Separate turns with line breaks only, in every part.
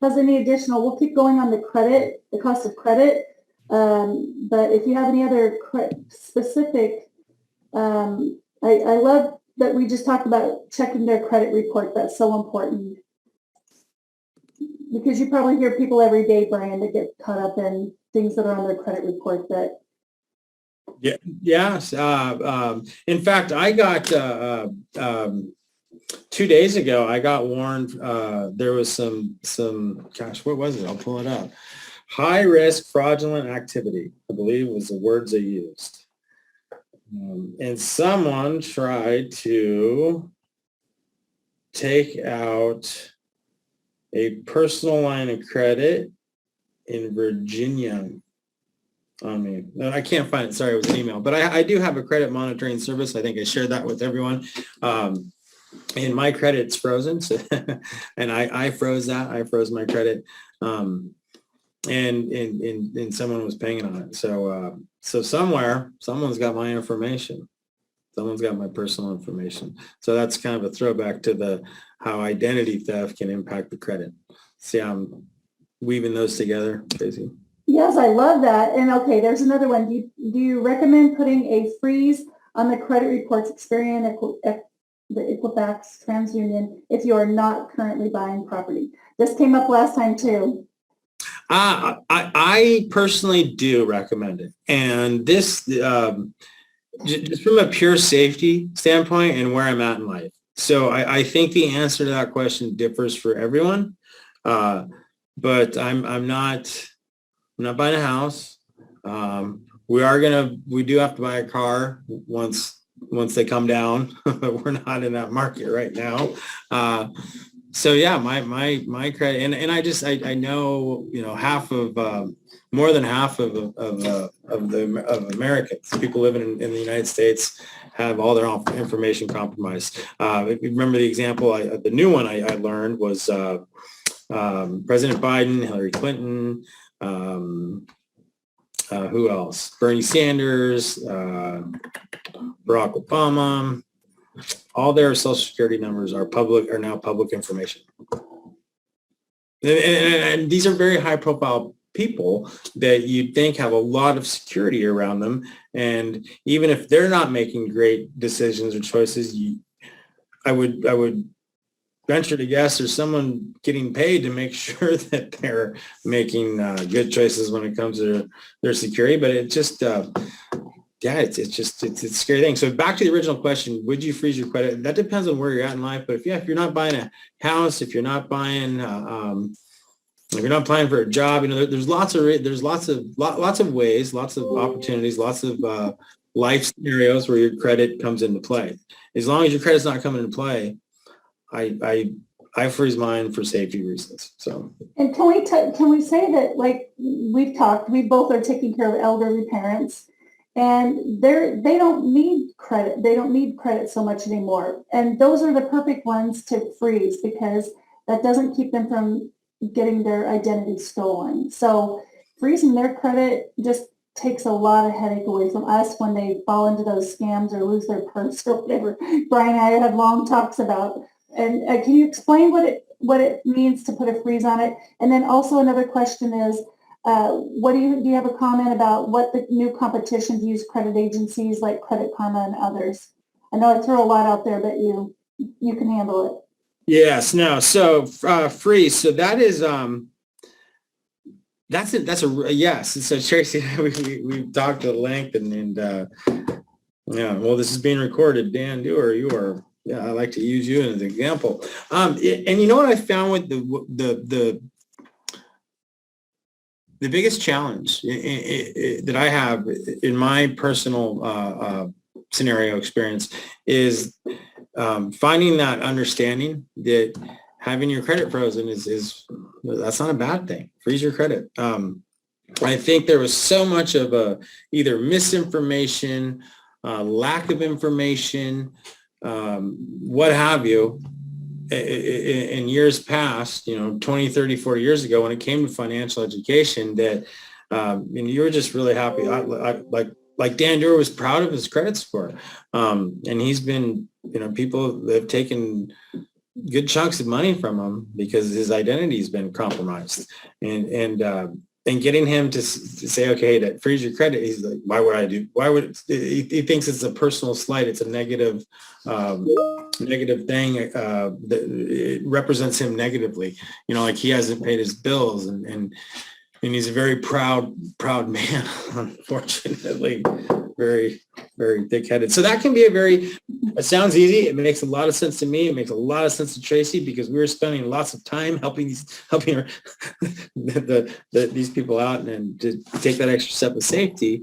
has any additional, we'll keep going on the credit, the cost of credit. But if you have any other specific, I love that we just talked about checking their credit report. That's so important. Because you probably hear people every day, Brian, that get caught up in things that are on their credit report that.
Yeah. Yes. In fact, I got 2 days ago, I got warned. There was some. Gosh, what was it? I'll pull it up. High risk fraudulent activity, I believe, was the words they used. And someone tried to take out a personal line of credit in Virginia on me. No, I can't find it. Sorry, it was an email. But I do have a credit monitoring service. I think I shared that with everyone. And my credit's frozen. So and I froze that. I froze my credit. And someone was paying on it. So somewhere, someone's got my information. Someone's got my personal information. So that's kind of a throwback to how identity theft can impact the credit. See, I'm weaving those together, Casey.
Yes, I love that. And okay, there's another one. Do you recommend putting a freeze on the credit reports Experian, the Equifax, TransUnion, if you are not currently buying property? This came up last time too.
I personally do recommend it. And this, just from a pure safety standpoint and where I'm at in life. So I think the answer to that question differs for everyone. But I'm not buying a house. We do have to buy a car once they come down. We're not in that market right now. So yeah, my credit, and I know, more than half of Americans, people living in the United States, have all their information compromised. If you remember the example, the new one I learned was President Biden, Hillary Clinton, who else? Bernie Sanders, Barack Obama. All their social security numbers are now public information. And these are very high profile people that you'd think have a lot of security around them. And even if they're not making great decisions or choices, I would venture to guess there's someone getting paid to make sure that they're making good choices when it comes to their security. But it just, it's a scary thing. So back to the original question, would you freeze your credit? That depends on where you're at in life. But if you're not buying a house, if you're not buying, if you're not applying for a job, there's lots of ways, lots of opportunities, lots of life scenarios where your credit comes into play. As long as your credit's not coming into play, I freeze mine for safety reasons. So. And
can we say that, like we both are taking care of elderly parents, and they don't need credit. They don't need credit so much anymore. And those are the perfect ones to freeze, because that doesn't keep them from getting their identity stolen. So freezing their credit just takes a lot of headache away from us when they fall into those scams or lose their purse or whatever Brian and I have long talks about. And can you explain what it means to put a freeze on it? And then also another question is, do you have a comment about what the new competitions use credit agencies like Credit Karma and others? I know I throw a lot out there, but you can handle it.
Yes, no. So freeze. So that is that's a yes. So Tracy, we've talked at length, and yeah. Well, this is being recorded. Dan Dewar, you are. Yeah, I like to use you as an example. And you know what I found with the biggest challenge that I have in my personal scenario experience is finding that understanding that having your credit frozen is that's not a bad thing. Freeze your credit. I think there was so much of either misinformation, lack of information, what have you, in years past, 20, 30, 40 years ago, when it came to financial education, that and you were just really happy. Like Dan Dewar was proud of his credit score. And he's been, people have taken good chunks of money from him because his identity has been compromised, and getting him to say, okay, to freeze your credit, he's like, why would he thinks it's a personal slight, it's a negative negative thing that it represents him negatively, like he hasn't paid his bills, and he's a very proud man, unfortunately, very, very thick-headed. So that can be it sounds easy. It makes a lot of sense to me. It makes a lot of sense to Tracy, because we were spending lots of time helping these people out, and to take that extra step of safety.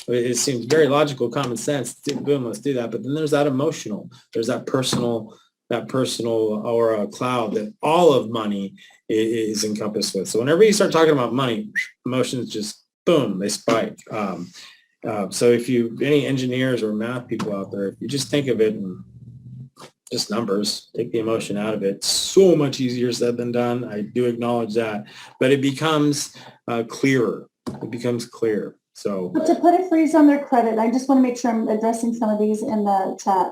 It seems very logical, common sense. Boom, let's do that. But then there's that emotional, there's that personal or a cloud that all of money is encompassed with. So whenever you start talking about money, emotions just, boom, they spike. So if any engineers or math people out there, if you just think of it in just numbers, take the emotion out of it, it's so much easier said than done. I do acknowledge that, but it becomes clearer. It becomes clear. So
but to put a freeze on their credit, I just want to make sure I'm addressing some of these in the chat.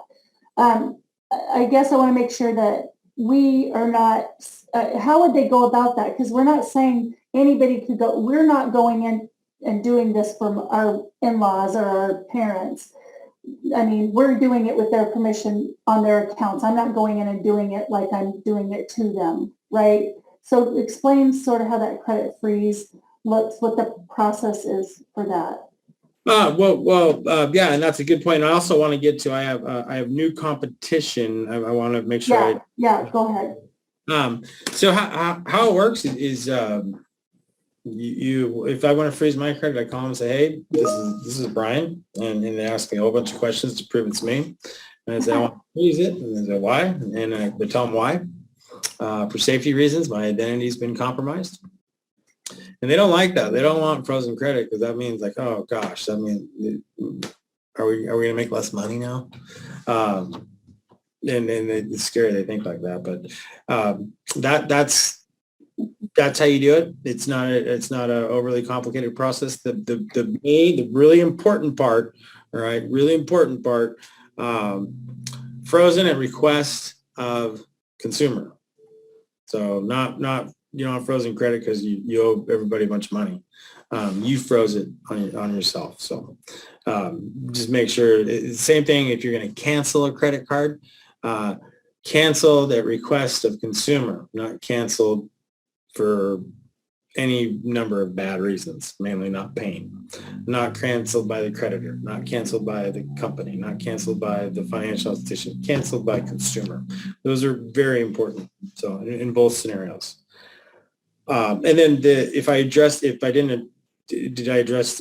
I guess I want to make sure that we are not, how would they go about that? Because we're not saying anybody could go, we're not going in and doing this for our in-laws or our parents. I mean, we're doing it with their permission on their accounts. I'm not going in and doing it like I'm doing it to them, right? So explain sort of how that credit freeze looks, what the process is for that.
Yeah, and that's a good point. I also want to get to, I have new competition. I want to make sure.
Yeah, go ahead.
So how it works is you if I want to freeze my credit, I call them and say, hey, this is Brian, and they ask me a whole bunch of questions to prove it's me, and I say I want to freeze it, and they say why, and I tell them why. For safety reasons, my identity's been compromised. And they don't like that. They don't want frozen credit, because that means like, oh gosh, I mean, are we going to make less money now? And it's scary they think like that, but that's how you do it. It's not an overly complicated process. The really important part, all right, really important part, frozen at request of consumer. So not frozen credit because you owe everybody a bunch of money. You froze it on yourself. So just make sure. Same thing if you're going to cancel a credit card, canceled at request of consumer, not canceled for any number of bad reasons, mainly not paying, not canceled by the creditor, not canceled by the company, not canceled by the financial institution, canceled by consumer. Those are very important. So in both scenarios. And then did I address,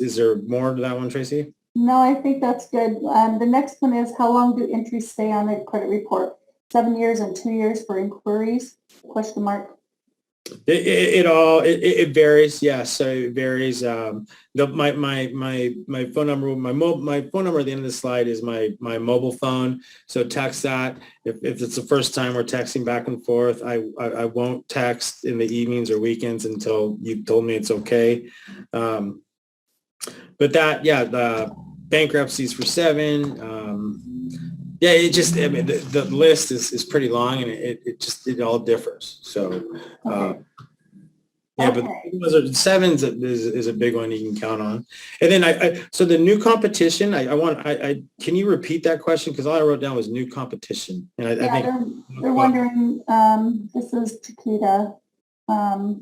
is there more to that one, Tracy?
No, I think that's good. The next one is, how long do entries stay on a credit report? 7 years and 2 years for inquiries? Question mark.
It varies. Yeah, so it varies. My phone number, my phone number at the end of the slide is my mobile phone. So text that. If it's the first time we're texting back and forth, I won't text in the evenings or weekends until you've told me it's okay. But the bankruptcies for 7. Yeah, I mean, the list is pretty long, and it all differs. So,
Okay.
But those are 7s is a big one you can count on. And then so the new competition, can you repeat that question? Because all I wrote down was new competition. And I think
they're wondering, this is Chiquita, how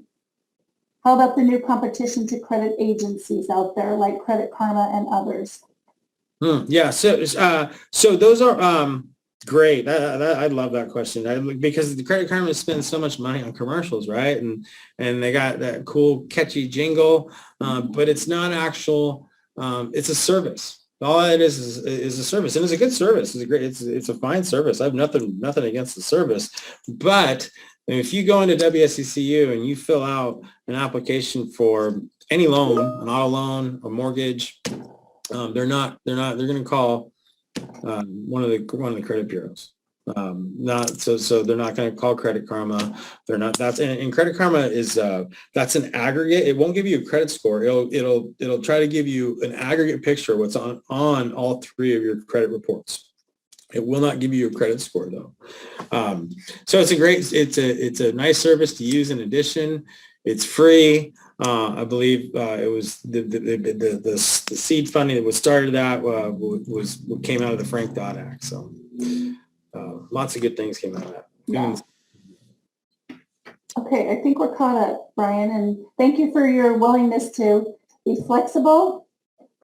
about the new competition to credit agencies out there like Credit Karma and others?
Yeah, so those are great. I love that question, because the Credit Karma spends so much money on commercials, right? And they got that cool, catchy jingle, but it's not actual. It's a service. All it is a service, and it's a good service. It's a fine service. I have nothing against the service, but if you go into WSECU and you fill out an application for any loan, an auto loan, a mortgage, they're going to call one of the credit bureaus. So they're not going to call Credit Karma. They're not. And Credit Karma is that's an aggregate. It won't give you a credit score. It'll try to give you an aggregate picture of what's on all 3 of your credit reports. It will not give you a credit score though. So it's a nice service to use. In addition, it's free. I believe it was the seed funding that was started that was came out of the Frank Dodd Act. So lots of good things came out of that.
Yeah. Okay, I think we're caught up, Brian, and thank you for your willingness to be flexible